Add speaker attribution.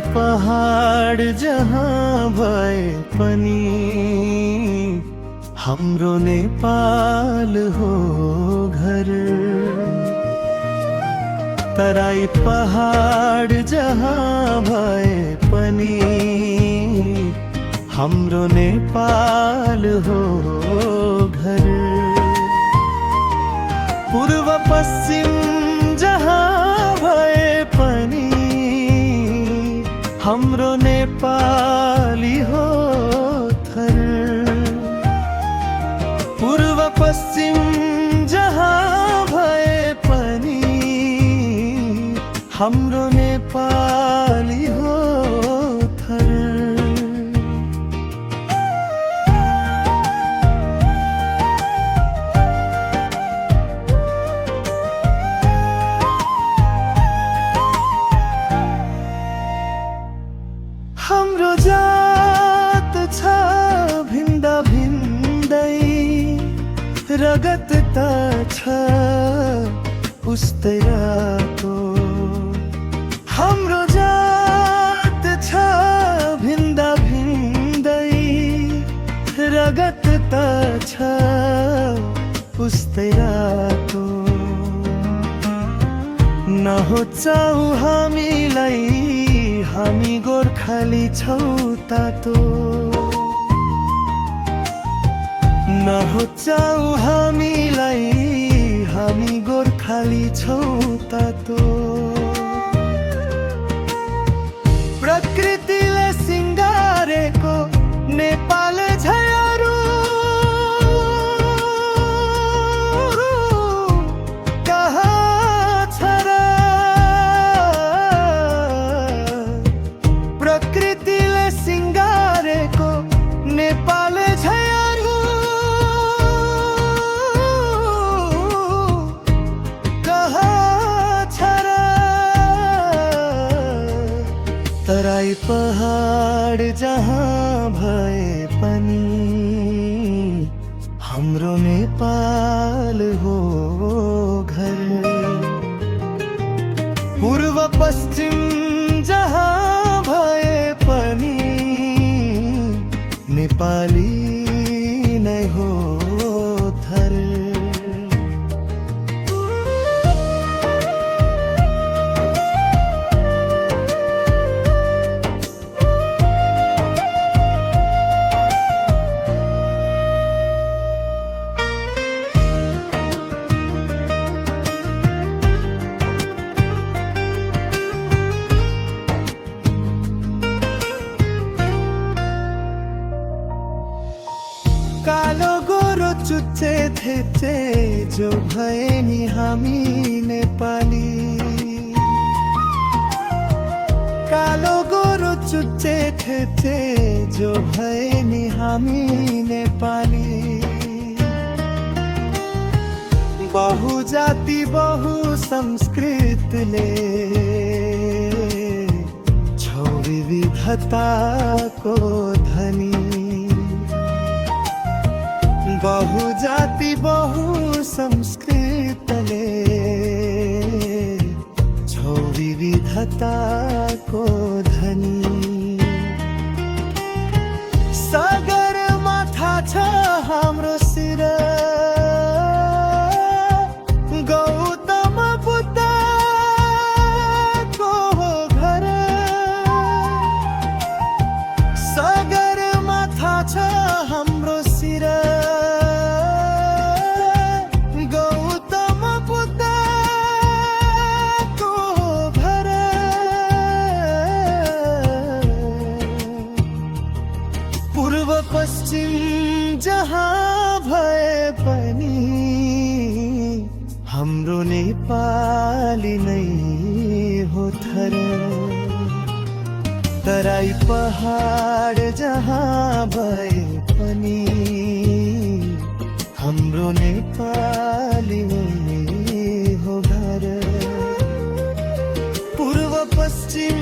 Speaker 1: तराई पहाड जहाँ भए पनि हाम्रो नेपाल हो घर। तराई पहाड जहाँ भए पनि हाम्रो नेपाल हो घर। पूर्व पश्चिम जहाँ भए पनि हाम्रो नेपाली हो थर। पूर्व पश्चिम जहाँ भए पनि हाम्रो नेपाली हो थर। हाम्रो जात छ भिन्दा भिन्दै, रगत त छ उस्तै रातो। हाम्रो जात छ भिन्दा भिन्दै, रगत त छ उस्तै रातो। नहोचाउ हामीलाई हामी गोर्खाली छौ तातो। नहोचाउ हामीलाई हामी गोर्खाली छौ तातो। प्रकृतिले सिंगारेको नेपाल झैहरू कहाँ छ र? प्रकृतिले सिंगारेको नेपाल झैहरू कहाँ छ र? तराई पहाड जहाँ भए पनि हाम्रो नेपाल हो घर। पूर्व पश्चिम जहाँ भए पनि नेपाली नै हो थर। कालो गोरो चुच्चे थेचे जो भए नि हामी नेपाली। कालो गोरो चुच्चे थेचे जो भए नि हामी नेपाली। बहुजाति बहु संस्कृतले छौ विविधताको धनी। बहुजाति बहु संस्कृतले छौ विविधताको धनी। सागरमा थाहा छ हाम्रो शिर, गौतम बुद्धको घर। सागरमा थाहा छ हाम्रो शिर, पश्चिम जहाँ भए पनि हाम्रो नेपाली नै हो थर। तराई पहाड जहाँ भए पनि हाम्रो नेपाली नै हो घर। पूर्व पश्चिम